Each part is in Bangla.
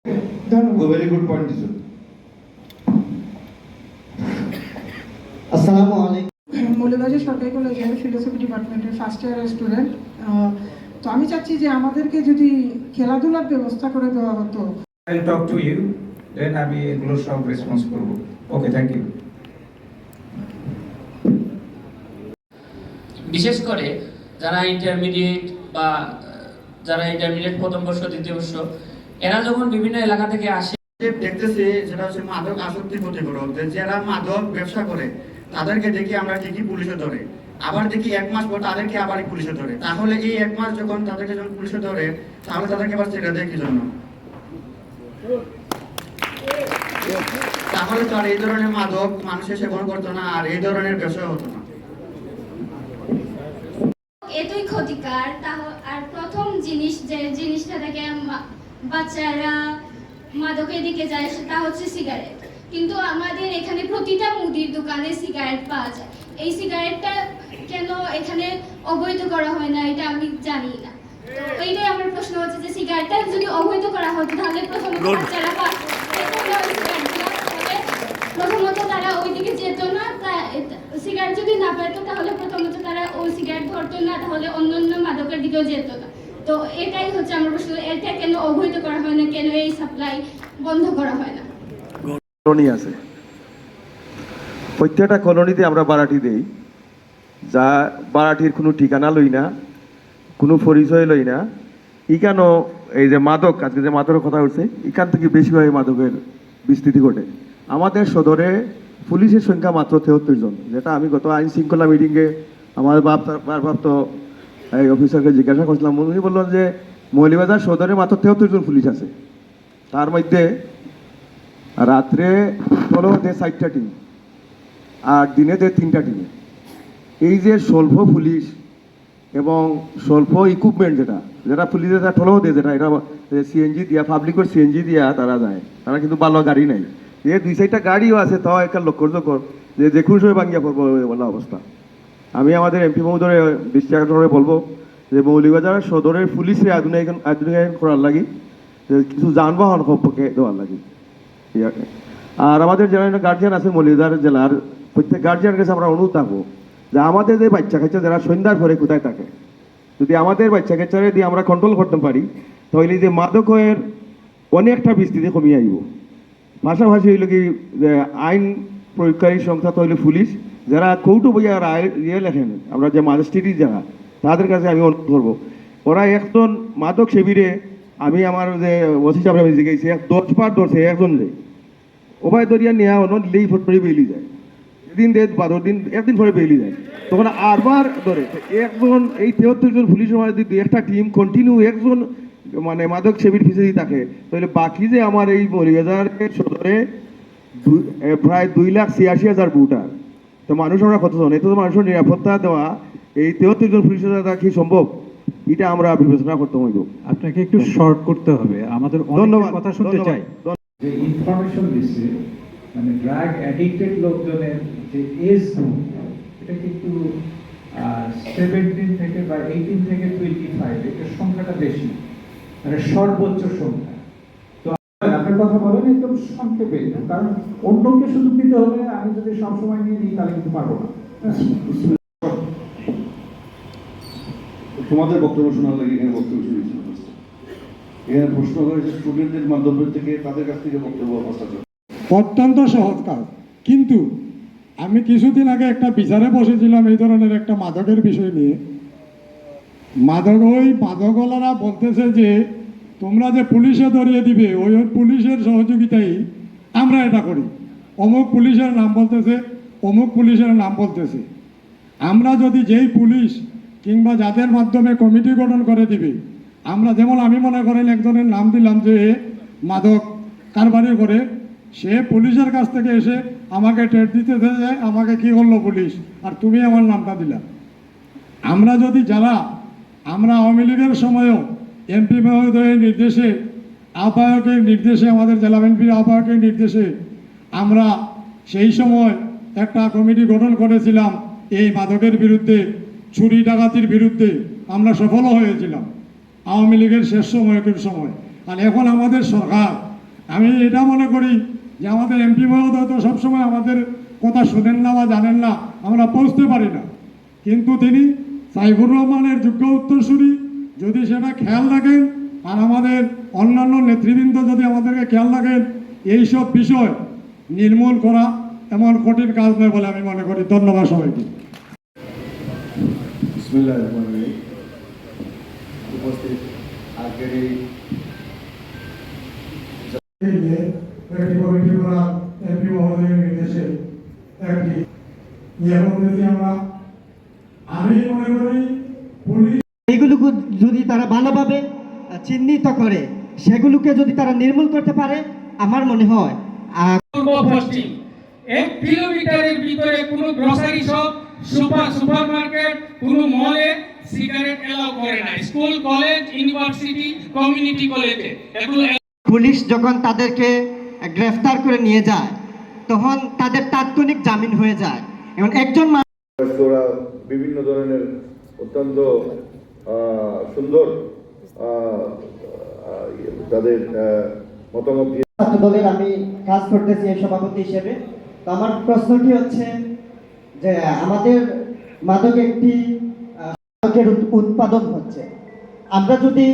ভেরি গুড পয়েন্ট দিছো। আসসালামু আলাইকুম। মৌলভীবাজার সরকারি কলেজের ফিলোসফি ডিপার্টমেন্টের ফার্স্ট ইয়ারের স্টুডেন্ট। তো আমি চাচ্ছি যে আমাদেরকে যদি খেলাধুলার ব্যবস্থা করে দেওয়া হতো। I'll talk to you, then আমি এগুলো সব রেসপন্স করব। ওকে, থ্যাংক ইউ। বিশেষ করে যারা ইন্টারমিডিয়েট বা যারা ইন্টারমিডিয়েট প্রথম বর্ষ দ্বিতীয় বর্ষ এরা যখন বিভিন্ন এলাকা থেকে আসে দেখতেছি সেটা হচ্ছে মাদক আসক্তি ক্ষতিকারক। যারা মাদক ব্যবসা করে তাদেরকে দেখি আমরা ঠিকই পুলিশে ধরে, আবার দেখি 1 মাস পর তাদেরকে আবারই পুলিশে ধরে। তাহলে এই 1 মাস যখন তাদেরকে যখন পুলিশে ধরে তাহলে তাদেরকে আবার ছেড়ে দেয় কি জন্য? তাহলে তো আর এই ধরনের মাদক মানুষের সেবন করতো না, আর এই ধরনের ব্যবসা হতো না। এতই ক্ষতিকার। আর প্রথম জিনিস যে জিনিসটা থেকে বাচ্চারা মাদকের দিকে যায় সেটা হচ্ছে সিগারেট। কিন্তু আমাদের এখানে প্রতিটা মুদির দোকানে সিগারেট পাওয়া যায়। এই সিগারেটটা কেন এখানে অবৈধ করা হয় না এটা আমি জানি না। তো এইটাই আমার প্রশ্ন হচ্ছে যে সিগারেটটা যদি অবৈধ করা হতো তাহলে প্রথমত বাচ্চারা প্রথমত তারা ওইদিকে যেত না। সিগারেট যদি না পেতো তাহলে প্রথমত তারা ওই সিগারেট ধরতো না, তাহলে অন্য মাদকের দিকেও যেত না। তো এটাই হচ্ছে আমার প্রশ্ন, এটা কেন অবৈধ করা হয় না, কেন এই সাপ্লাই বন্ধ করা হয় না? কলোনি আছে, প্রত্যেকটা কলোনিতে আমরা বারাটি দেই, যা বারাটির কোনো ঠিকানা লই না, কোনো পরিচয় লই না। কেন এই যে মাদক, আজকে যে মাদকের কথা উঠছে, এখান থেকে বেশিরভাগ মাদকের বিস্তৃতি ঘটে। আমাদের সদরে পুলিশের সংখ্যা মাত্র 73 জন, যেটা আমি গত আইন শৃঙ্খলা মিটিংয়ে আমার ভারপ্রাপ্ত এই অফিসারকে জিজ্ঞাসা করছিলাম। উনি বললেন যে মৌলভীবাজার সদরে মাত্র 73 জন পুলিশ আছে, তার মধ্যে রাত্রে হলো 4টা টিম আর দিনে 3টা টিমে। এই যে স্বল্প পুলিশ এবং স্বল্প ইকুইপমেন্ট যেটা পুলিশের ঠলো দেয়, যেটা এটা সিএনজি দিয়া, পাবলিকের সিএনজি দিয়া তারা যায়, তারা কিন্তু ভালো গাড়ি নাই। যে 2-4টা গাড়িও আছে তাও একটা লক্ষ্য যে কোনো সময় ভাঙিয়া পড়বো বলা অবস্থা। আমি আমাদের এমপি মহোদয় দৃষ্টি আকর্ষণ বলবো যে মৌলভীবাজার সদরের পুলিশে আধুনিকায়ন করার লাগি, কিছু যানবাহন সম্পর্কে দেওয়ার লাগি। আর আমাদের যারা গার্জিয়ান আছে মৌলভীবাজার জেলার প্রত্যেক গার্জিয়ানের কাছে আমরা অনুরোধ থাকবো যে আমাদের যে বাচ্চা কাচ্চা যারা সন্ধ্যার পরে কোথায় থাকে, যদি আমাদের বাচ্চা কাচ্চারে দিয়ে আমরা কন্ট্রোল করতে পারি তাহলে যে মাদকের অনেকটা বিস্তৃতি কমিয়ে আইব। পাশাপাশি হইল কি যে আইন প্রয়োগকারী সংস্থা তো হইল পুলিশ, যারা কৌটো বইয়া ইয়ে লেখেন, আমরা যে ম্যাজিস্ট্রেট যারা, তাদের কাছে আমি অনুরোধ করবো, ওরা একজন মাদক সেবীরে আমি আমার যে ওসি সাহেব আমি জিজ্ঞাসি 10 বার ধরছে একজন যে ওভায় দরিয়া নেওয়া হলো নিলেই ফটফটি বেরিয়ে যায়, দিন 12 দিন একদিন পরে বেরিয়ে যায়, তখন আরবার ধরে একজন এই 73 জন পুলিশের মাঝে যদি একটা টিম কন্টিনিউ একজন মানে মাদক সেবীর পিছিয়ে থাকে, তাহলে বাকি যে আমার এই মৌলভীবাজার সদরে প্রায় 2,86,000 ভোটার, তো মানুষ আমরা কতজন, এত মানুষের নিরাপত্তা দেওয়া এই 73 জন পুলিশের দ্বারা কি সম্ভব, এটা আমরা বিবেচনা করতে হইব। আপনাকে একটু শর্ট করতে হবে, আমাদের অনেক কথা শুনতে চাই। যে ইনফরমেশন দিচ্ছে মানে ড্রাগ অ্যাডিক্টেড লোকজনের যে এজ গ্রুপ, এটা কিন্তু 17 থেকে বা 18 থেকে 25 এটার সংখ্যাটা বেশি, মানে সর্বোচ্চ সংখ্যা। তো আপনার কথা বলেন একদম সংক্ষেপে, কারণ অন্যকে সুযোগ দিতে হলে আমি যদি সবসময় নিয়ে নিই তাহলে কিন্তু পারবো না। তোমাদের বক্তব্য শোনার লাগে এখানে বক্তব্য শুনেছি, এখানে প্রশ্ন করেছে স্টুডেন্টদের মাধ্যমে থেকে, তাদের কাছ থেকে বক্তব্য উপস্থাপন অত্যন্ত সহজ কাজ। কিন্তু আমি কিছুদিন আগে একটা বিচারে বসেছিলাম এই ধরনের একটা মাদকের বিষয় নিয়ে। ওই মাদকওয়ালারা বলতেছে যে তোমরা যে পুলিশে ধরিয়ে দিবে, ওই পুলিশের সহযোগিতায় আমরা এটা করি, অমুক পুলিশের নাম বলতেছে, অমুক পুলিশের নাম বলতেছে। আমরা যদি যেই পুলিশ কিংবা যাদের মাধ্যমে কমিটি গঠন করে দিবে, আমরা যেমন আমি মনে করেন একজনের নাম দিলাম যে মাদক কারবারি করে, সে পুলিশের কাছ থেকে এসে আমাকে টেট দিতে যায়, আমাকে কি করলো পুলিশ, আর তুমি আমার নামটা দিলা। আমরা যদি যারা আমরা আওয়ামী লীগের সময়ও এমপি মহোদয়ের নির্দেশে, আহ্বায়কের নির্দেশে, আমাদের জেলা এমপির আহ্বায়কের নির্দেশে আমরা সেই সময় একটা কমিটি গঠন করেছিলাম এই মাদকের বিরুদ্ধে, চুরি ডাকাতির বিরুদ্ধে আমরা সফলও হয়েছিলাম আওয়ামী লীগের শেষ সময়ের সময়। আর এখন আমাদের সরকার আমি এটা মনে করি যে আমাদের এমপি মহোদয় তো সবসময় আমাদের কথা শোনেন না বা জানেন না, আমরা পৌঁছতে পারি না, কিন্তু তিনি সাইফুর রহমানের যোগ্য উত্তরসূরি, যদি সেটা খেয়াল রাখেন আর আমাদের অন্যান্য নেতৃবৃন্দ যদি আমাদেরকে খেয়াল রাখেন, এইসব বিষয় নির্মূল করা এমন কঠিন কাজ নয় বলে আমি মনে করি। ধন্যবাদ সবাইকে। বিসমিল্লাহির রহমানির রহিম। উপস্থিত আজকের এই একটি কমিটি করা এমপি মহোদয়ের নির্দেশে একটি ইয়ে করতেছি আমরা। আমি মনে করি পুলিশ এইগুলোকে যদি তারা ভালোভাবে চিহ্নিত করে, সেগুলোকে যদি তারা নির্মূল করতে পারে, আমার মনে হয় পূর্ব পশ্চিম 1 কিলোমিটারের ভিতরে কোনো গ্রসারি শপ, সুপারমার্কেট, কোনো মলে সিগারেট এলাও করে না। স্কুল, কলেজ, ইউনিভার্সিটি, কমিউনিটি কলেজে এগুলো পুলিশ যখন তাদেরকে গ্রেফতার করে নিয়ে যায়, তখন তাদের তাৎক্ষণিক জামিন হয়ে যায়। এবং একজন ওরা বিভিন্ন ধরনের অত্যন্ত সুন্দর তাদের মতামত দিয়ে দলের আমি কাজ করতেছি এই সভাপতি হিসেবে। তো আমার প্রশ্নটি হচ্ছে যে আমাদের মাদক একটি মাদকের উৎপাদন হচ্ছে, আমরা যদি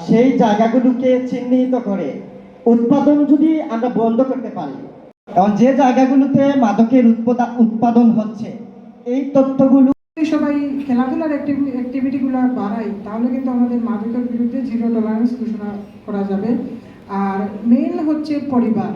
সেই জায়গাগুলোকে চিহ্নিত করে উৎপাদন যদি আমরা বন্ধ করতে পারি, এবং যে জায়গাগুলোতে মাদকের উৎপাদন হচ্ছে, এই তথ্যগুলো সবাই খেলাধুলার অ্যাক্টিভিটিগুলো বাড়াই, তাহলে কিন্তু আমাদের মাদকের বিরুদ্ধে 0 টলারেন্স ঘোষণা করা যাবে। আর মেইন হচ্ছে পরিবার।